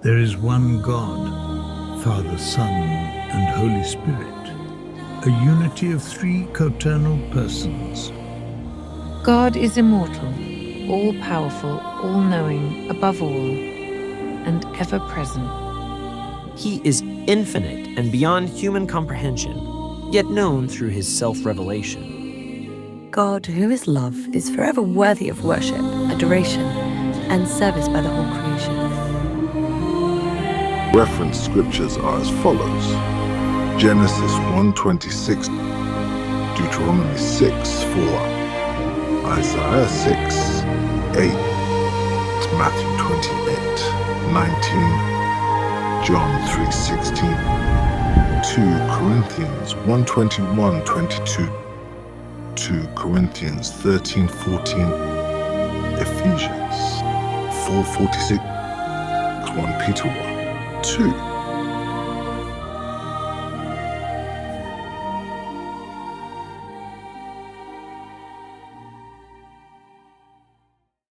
There is one God, Father, Son, and Holy Spirit, a unity of three coeternal persons. God is immortal, all-powerful, all-knowing, above all, and ever-present. He is infinite and beyond human comprehension, yet known through his self-revelation. God, who is love, is forever worthy of worship, adoration, and service by the whole creation. Reference scriptures are as follows: Genesis 1:26, Deuteronomy 6:4, Isaiah 6:8, Matthew 28:19, John 3:16, 2 Corinthians 1:21-22, 2 Corinthians 13:14, Ephesians 4:46, 1 Peter 1:2.